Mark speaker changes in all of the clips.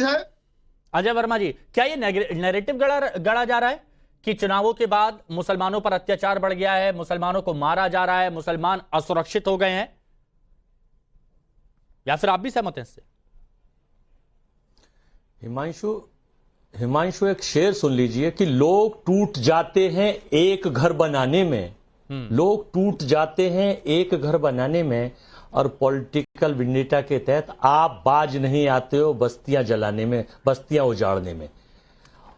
Speaker 1: है।
Speaker 2: अजय वर्मा जी, क्या ये नैरेटिव गढ़ा जा रहा है कि चुनावों के बाद मुसलमानों पर अत्याचार बढ़ गया है, मुसलमानों को मारा जा रहा है, मुसलमान असुरक्षित हो गए हैं, या फिर आप भी सहमत हैं इससे?
Speaker 3: हिमांशु एक शेर सुन लीजिए कि लोग टूट जाते हैं एक घर बनाने में, लोग टूट जाते हैं एक घर बनाने में, और पॉलिटिकल विंडेटा के तहत आप बाज नहीं आते हो बस्तियां जलाने में, बस्तियां उजाड़ने में।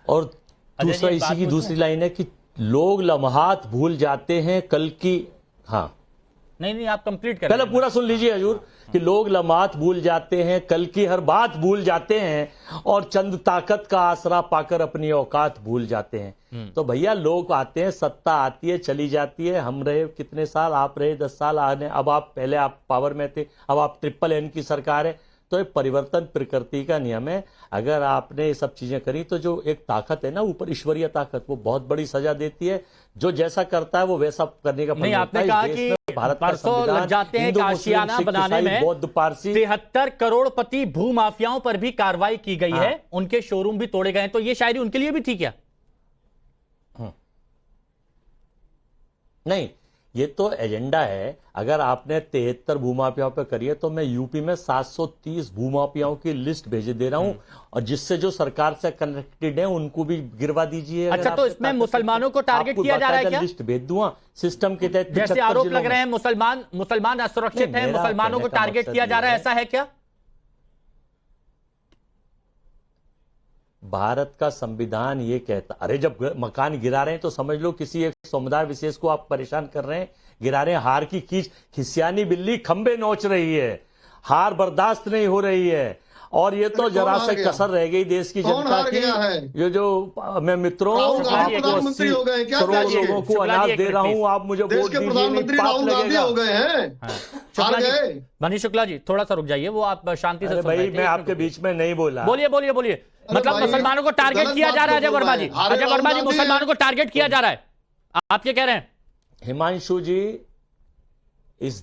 Speaker 3: और दूसरा इसी की दूसरी लाइन है कि लोग लम्हात भूल जाते हैं कल की। हाँ
Speaker 2: नहीं आप कंप्लीट करें,
Speaker 3: पहले पूरा सुन लीजिए हजूर, कि लोग लम्हात भूल जाते हैं, कल की हर बात भूल जाते हैं, और चंद ताकत का आसरा पाकर अपनी औकात भूल जाते हैं। तो भैया लोग आते हैं, सत्ता आती है चली जाती है, हम रहे कितने साल, आप रहे 10 साल, आने अब आप पहले आप पावर में थे, अब आप NNN की सरकार है। तो ये परिवर्तन प्रकृति का नियम है। अगर आपने ये सब चीजें करी तो जो एक ताकत है ना ऊपर, ईश्वरीय ताकत, वो बहुत बड़ी सजा देती है। जो जैसा करता है वो वैसा करने का
Speaker 2: नहीं, आपने कहा कि
Speaker 3: भारत
Speaker 2: परसों लग जाते हैं आशियाना बनाने में,
Speaker 3: बौद्ध पारसी
Speaker 2: 73 करोड़पति भूमाफियाओं पर भी कार्रवाई की गई है, उनके शोरूम भी तोड़े गए हैं। तो ये शायरी उनके लिए भी थी क्या?
Speaker 3: नहीं, ये तो एजेंडा है। अगर आपने 73 भूमाफियाओं पे करी है तो मैं यूपी में 730 भूमाफियाओं की लिस्ट भेज दे रहा हूं, और जिससे जो सरकार से कनेक्टेड है उनको भी गिरवा दीजिए।
Speaker 2: अच्छा, तो इसमें मुसलमानों को टारगेट किया जा रहा है क्या?
Speaker 3: लिस्ट भेज दूंगा सिस्टम के तहत।
Speaker 2: जैसे आरोप लग रहे हैं मुसलमान असुरक्षित हैं, मुसलमानों को टारगेट किया जा रहा है, ऐसा है क्या?
Speaker 3: भारत का संविधान ये कहता, अरे जब मकान गिरा रहे हैं तो समझ लो किसी एक समुदाय विशेष को आप परेशान कर रहे हैं, गिरा रहे हैं। हार की खिसियानी बिल्ली खंबे नोच रही है, हार बर्दाश्त नहीं हो रही है। और ये तो जरा से कसर रह गई देश की जनता की। ये जो मैं मित्रों
Speaker 1: प्रधानमंत्री हो गए क्या?
Speaker 3: करोड़ लोगों को अनाज दे रहा हूं, आप मुझे वोट दीजिए,
Speaker 1: प्रधानमंत्री राहुल गांधी हो गए हैं, हार गए।
Speaker 2: मनीष शुक्ला जी थोड़ा सा रुक जाइए, वो आप शांति से।
Speaker 3: भाई मैं आपके बीच में नहीं बोला।
Speaker 2: बोलिए। मतलब मुसलमानों को टारगेट किया जा रहा है। अजय वर्मा जी मुसलमानों को टारगेट किया जा रहा है, आप क्या कह रहे हैं?
Speaker 3: हिमांशु जी, इस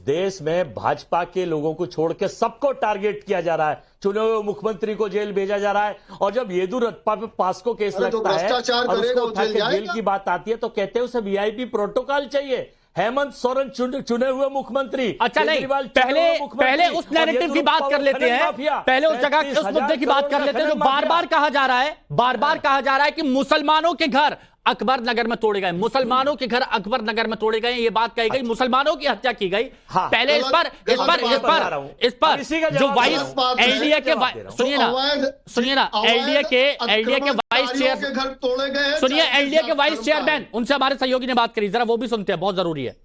Speaker 3: देश में भाजपा के लोगों को छोड़ के सबको टारगेट किया जा रहा है। चुने हुए मुख्यमंत्री को जेल भेजा जा रहा है, और जब येदुरप्पा पे पास्को केस लगता है और उसको उठा के जेल की बात आती है तो कहते हैं उसे VIP प्रोटोकॉल चाहिए। हेमंत सोरेन चुने हुए मुख्यमंत्री।
Speaker 2: अच्छा नहीं, पहले उस नैरेटिव की बात कर लेते हैं, पहले उस जगह उस मुद्दे की बात कर लेते हैं जो बार बार कहा जा रहा है कि मुसलमानों के घर अकबर नगर में तोड़े गए, मुसलमानों के घर अकबर नगर में तोड़े गए, ये बात कही गई, मुसलमानों की हत्या की गई। पहले इस पर जो वाइस एलडीए के, सुनिए ना एलडीए के वाइस चेयर, सुनिए एलडीए के वाइस चेयरमैन, उनसे हमारे सहयोगी ने बात करी, जरा वो भी सुनते हैं, बहुत जरूरी है।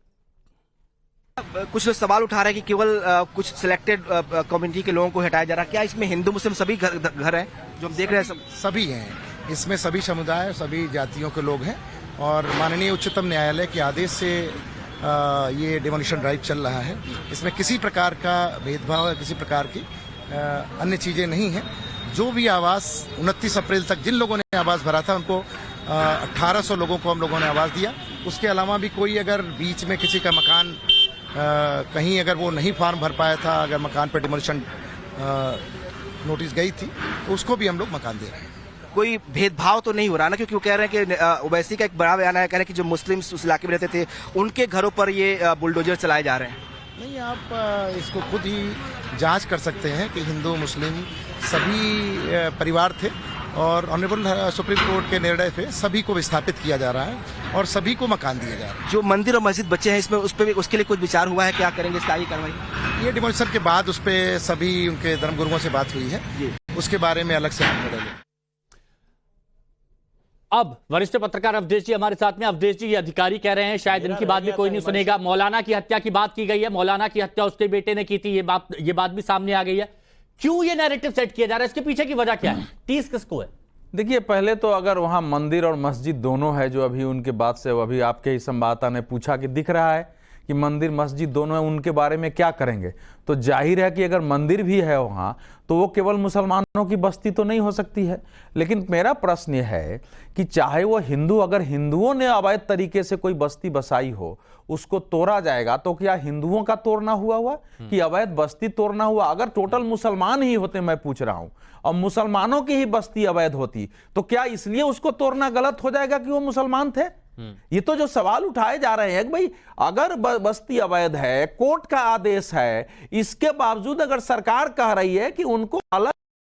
Speaker 4: कुछ लोग सवाल उठा रहे हैं कि केवल कुछ सिलेक्टेड कम्युनिटी के लोगों को हटाया जा रहा है। क्या इसमें हिंदू मुस्लिम सभी घर हैं जो हम देख रहे हैं?
Speaker 5: सभी हैं, इसमें सभी समुदाय, सभी जातियों के लोग हैं। और माननीय उच्चतम न्यायालय के आदेश से ये डिमोलिशन ड्राइव चल रहा है। इसमें किसी प्रकार का भेदभाव या किसी प्रकार की अन्य चीजें नहीं हैं। जो भी आवास 29 अप्रैल तक जिन लोगों ने आवास भरा था उनको 1800 लोगों को हम लोगों ने आवास दिया। उसके अलावा भी कोई अगर बीच में किसी का मकान कहीं अगर वो नहीं फॉर्म भर पाया था, अगर मकान पर डिमोलिशन नोटिस गई थी तो उसको भी हम लोग मकान दे रहे हैं।
Speaker 4: कोई भेदभाव तो नहीं हो रहा ना, क्योंकि वो कह रहे हैं कि ओवैसी का एक बड़ा बयान है, कह रहे हैं कि जो मुस्लिम उस इलाके में रहते थे उनके घरों पर ये बुलडोजर चलाए जा रहे हैं।
Speaker 5: नहीं, आप इसको खुद ही जांच कर सकते हैं कि हिंदू मुस्लिम सभी परिवार थे, और ऑनरेबल सुप्रीम कोर्ट के निर्णय पे सभी को विस्थापित किया जा रहा है और सभी को मकान दिए जा रहे हैं।
Speaker 4: जो मंदिर और मस्जिद बचे हैं इसमें, उस पर भी उसके लिए कुछ विचार हुआ है? क्या करेंगे इसकी आगे कार्रवाई?
Speaker 5: ये डिमोलिशन के बाद उस पर सभी उनके धर्मगुरुओं से बात हुई है, उसके बारे में अलग से हम निर्णय।
Speaker 2: अब वरिष्ठ पत्रकार अवधेश जी हमारे साथ में। अवधेश जी, ये अधिकारी कह रहे हैं शायद इनकी बात भी कोई नहीं सुनेगा। मौलाना की हत्या की बात की गई है, मौलाना की हत्या उसके बेटे ने की थी, ये बात भी सामने आ गई है। क्यों ये नैरेटिव सेट किया जा रहा है, इसके पीछे की वजह क्या है? टीस किसको है?
Speaker 6: देखिए, पहले तो अगर वहां मंदिर और मस्जिद दोनों है, जो अभी उनके बाद से अभी आपके ही संवाददाता ने पूछा कि दिख रहा है कि मंदिर मस्जिद दोनों है, उनके बारे में क्या करेंगे। तो जाहिर है कि अगर मंदिर भी है वहाँ तो वो केवल मुसलमानों की बस्ती तो नहीं हो सकती है। लेकिन मेरा प्रश्न यह है कि चाहे वो हिंदू, अगर हिंदुओं ने अवैध तरीके से कोई बस्ती बसाई हो, उसको तोड़ा जाएगा तो क्या हिंदुओं का तोड़ना हुआ कि अवैध बस्ती तोड़ना हुआ? अगर टोटल मुसलमान ही होते, मैं पूछ रहा हूं, और मुसलमानों की ही बस्ती अवैध होती, तो क्या इसलिए उसको तोड़ना गलत हो जाएगा कि वो मुसलमान थे? ये तो जो सवाल उठाए जा रहे हैं कि भाई अगर बस्ती अवैध है, कोर्ट का आदेश है, इसके बावजूद अगर सरकार कह रही है कि उनको अलग,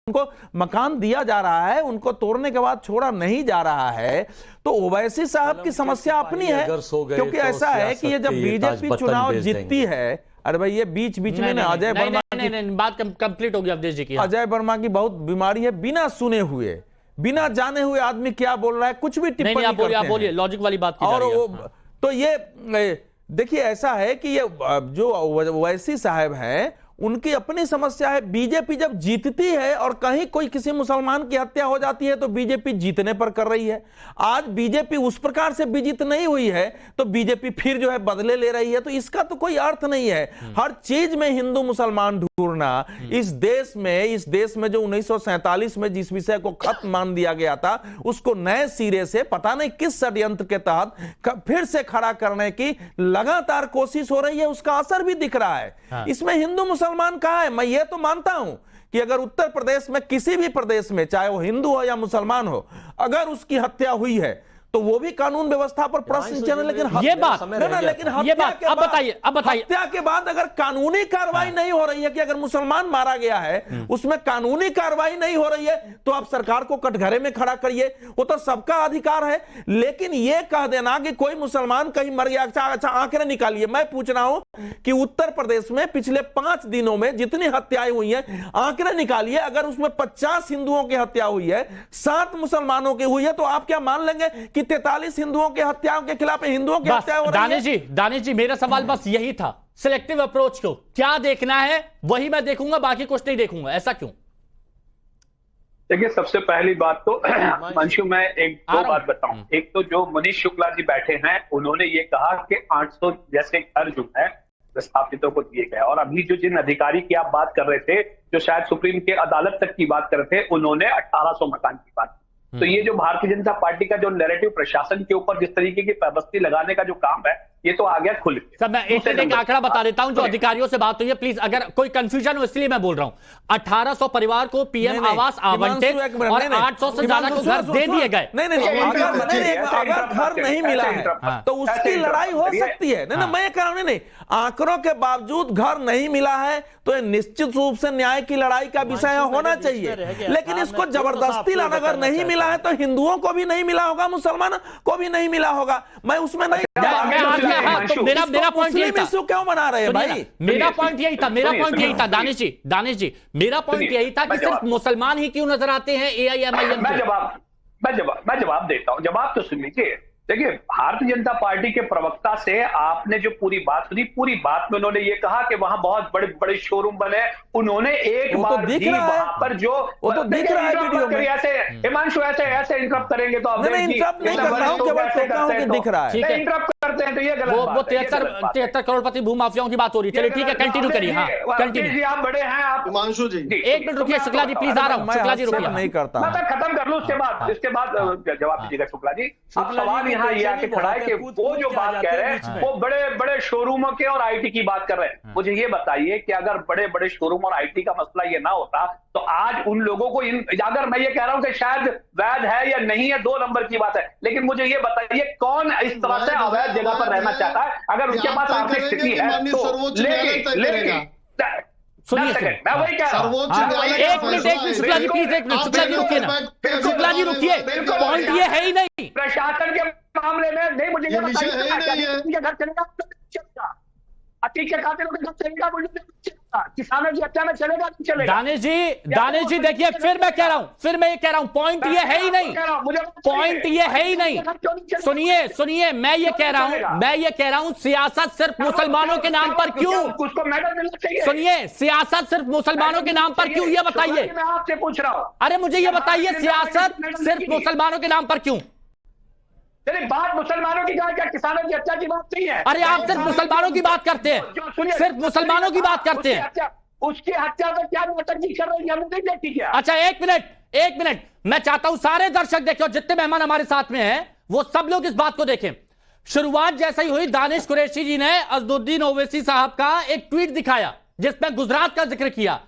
Speaker 6: उनको मकान दिया जा रहा है, उनको तोड़ने के बाद छोड़ा नहीं जा रहा है, तो ओवैसी साहब की समस्या अपनी है। क्योंकि ऐसा है कि ये जब बीजेपी चुनाव जीतती है, अरे भाई ये बीच बीच में अजय वर्मा की
Speaker 2: बात कंप्लीट हो गई अवधेश जी की।
Speaker 6: अजय वर्मा की बहुत बीमारी है, बिना सुने हुए, बिना जाने हुए आदमी क्या बोल रहा है, कुछ भी टिप्पणी करते हैं।
Speaker 2: आप बोलिए, लॉजिक वाली बात की जा रही है।
Speaker 6: तो ये देखिए ऐसा है कि ये जो ओवैसी साहब हैं, उनकी अपनी समस्या है। बीजेपी जब जीतती है और कहीं कोई किसी मुसलमान की हत्या हो जाती है तो बीजेपी जीतने पर कर रही है। आज बीजेपी उस प्रकार से विजित नहीं हुई है तो बीजेपी फिर जो है बदले ले रही है, तो इसका तो कोई अर्थ नहीं है। हर चीज में हिंदू मुसलमान ढूंढना इस देश में जो 1947 में जिस विषय को खत्म मान दिया गया था, उसको नए सिरे से पता नहीं किस षड्यंत्र के तहत फिर से खड़ा करने की लगातार कोशिश हो रही है, उसका असर भी दिख रहा है। इसमें हिंदू मुसलमान कहां है? मैं ये तो मानता हूं कि अगर उत्तर प्रदेश में, किसी भी प्रदेश में, चाहे वो हिंदू हो या मुसलमान हो, अगर उसकी हत्या हुई है तो वो भी कानून व्यवस्था पर प्रश्न चिन्ह। लेकिन
Speaker 2: ये बात
Speaker 6: अब बताइए हत्या के बाद अगर कानूनी कार्रवाई नहीं हो रही है कि अगर मुसलमान मारा गया है उसमें कानूनी कार्रवाई नहीं हो रही है तो आप सरकार को कटघरे में खड़ा करिए, वो तो सबका अधिकार है। लेकिन ये कह देना कि कोई मुसलमान कहीं मर गया, अच्छा आंकड़े निकालिए। मैं पूछ रहा हूं कि उत्तर प्रदेश में पिछले 5 दिनों में जितनी हत्याएं हुई हैं, आंकड़े निकालिए। अगर उसमें 50 हिंदुओं की हत्या हुई है, 7 मुसलमानों की हुई है, तो आप क्या मान लेंगे कि 43 हिंदुओं के हत्याओं के खिलाफ हिंदुओं की हत्या हो रही है?
Speaker 2: दानिश जी मेरा सवाल बस यही था, सिलेक्टिव अप्रोच को क्या देखना है वही मैं देखूंगा, बाकी कुछ नहीं देखूंगा, ऐसा क्यों?
Speaker 7: देखिए, सबसे पहली बात तो मंशु मैं एक दो बात बताऊं। एक तो जो मनीष शुक्ला जी बैठे हैं, उन्होंने ये कहा कि 800 जैसे घर जो है विस्थापितों को दिए गए, और अभी जो जिन अधिकारी की आप बात कर रहे थे, जो शायद सुप्रीम के अदालत तक की बात कर रहे थे, उन्होंने 1800 मकान की बात। तो ये जो भारतीय जनता पार्टी का जो नैरेटिव प्रशासन के ऊपर जिस तरीके की पाबंदी लगाने का जो काम है, ये तो आ गया खुल के।
Speaker 2: सर मैं एक आंकड़ा बता देता हूं जो अधिकारियों से बात हुई है, प्लीज अगर कोई कंफ्यूजन हो इसलिए मैं बोल रहा हूं। 1800 परिवार को पीएम आवास आवंटित और 800 से ज्यादा को घर दे दिए गए।
Speaker 6: अगर घर नहीं मिला है तो उसकी लड़ाई हो सकती है। नहीं, मैं कह रहा हूं नहीं, आंकड़ों के बावजूद घर नहीं मिला है तो ये निश्चित रूप से न्याय की लड़ाई का विषय होना चाहिए। लेकिन इसको जबरदस्ती लाना, अगर नहीं मिला है तो हिंदुओं को भी नहीं मिला होगा, मुसलमान को भी नहीं मिला होगा। मैं उसमें नहीं,
Speaker 2: तो मेरा पॉइंट यही था।
Speaker 6: क्यों बना रहे हैं भाई?
Speaker 2: मेरा पॉइंट यही था दानिश जी, मेरा पॉइंट यही था कि सिर्फ मुसलमान ही क्यों नजर आते हैं AIMIM?
Speaker 7: मैं जवाब देता हूं। जवाब तो सुन लीजिए। देखिए, भारतीय जनता पार्टी के प्रवक्ता से आपने जो पूरी बात सुनी, पूरी बात में उन्होंने ये कहा कि वहां बहुत बड़े बड़े शोरूम बने। उन्होंने एक बार भी वहां पर जो
Speaker 6: वो तो दिख रहा है वीडियो में।
Speaker 7: ऐसे हिमांशु ऐसे इंटरप्ट करेंगे तो आप
Speaker 6: इंटरप्ट नहीं कर रहा हूं, केवल दिख रहा है।
Speaker 7: इंटरप्ट करते हैं तो ये गलत
Speaker 2: वो 73 करोड़पति भूमाफियाओं की बात हो रही है। चलिए ठीक है, कंटिन्यू करिए। हाँ कंटिन्यू।
Speaker 7: आप बड़े हैं, आप
Speaker 1: हिमांशु जी
Speaker 2: 1 मिनट रुकिए। शुक्ला जी प्लीज आ रहा हूं। शुक्ला जी रुकिए,
Speaker 6: नहीं करता,
Speaker 7: मैं खत्म कर लूं, इसके बाद जवाब दीजिएगा शुक्ला जी। अब सवाल यहाँ ये आके खड़ा है कि वो जो बात कह रहे हैं वो बड़े बड़े शोरूमों के और IT की बात कर रहे हैं। मुझे ये बताइए कि अगर बड़े बड़े शोरूम और IT का मसला ये ना होता तो आज उन लोगों को अगर मैं ये कह रहा हूं कि शायद वैध है या नहीं है 2 नंबर की बात है, लेकिन मुझे ये बताइए कौन इस तरह से अवैध जगह पर रहना चाहता है? अगर उनके पास आर्थिक स्थिति है तो लेकिन
Speaker 2: सुनिए,
Speaker 7: मैं वही कह रहा हूं।
Speaker 2: एक minute Shukla ji please, 1 minute Shukla ji रुकिए ना। शुक्ला जी रुकिए, पॉइंट ये है ही नहीं
Speaker 7: प्रशासन के मामले में। नहीं, मुझे ये बताइए घर चलेगा, अतीत के खाते का घर चलेगा, किसानों की हत्या में चलेगा नहीं चलेगा?
Speaker 2: दानिश जी देखिए, फिर मैं ये कह रहा हूं पॉइंट ये है ही नहीं, पॉइंट ये है ही नहीं। सुनिए, मैं ये कह रहा हूं सियासत सिर्फ मुसलमानों के नाम पर क्यों?
Speaker 7: उसको मेडल मिलना चाहिए।
Speaker 2: सुनिए, सियासत सिर्फ मुसलमानों के नाम पर क्यों, ये बताइए।
Speaker 7: मैं आपसे पूछ रहा हूं।
Speaker 2: अरे मुझे ये बताइए, सियासत सिर्फ मुसलमानों के नाम पर क्यों?
Speaker 7: चलिए बात मुसलमानों की क्या किसानों की हत्या की बात नहीं है।
Speaker 2: अरे आप सिर्फ मुसलमानों की बात करते हैं, सिर्फ मुसलमानों की बात करते हैं।
Speaker 7: उसकी हत्या का क्या नौटंकी कर रही है, हमने नहीं देखी क्या?
Speaker 2: अच्छा एक मिनट मैं चाहता हूं सारे दर्शक देखें और जितने मेहमान हमारे साथ में हैं वो सब लोग इस बात को देखें। शुरुआत जैसे ही हुई, दानिश कुरैशी जी ने असदुद्दीन ओवैसी साहब का एक ट्वीट दिखाया जिसमें गुजरात का जिक्र किया।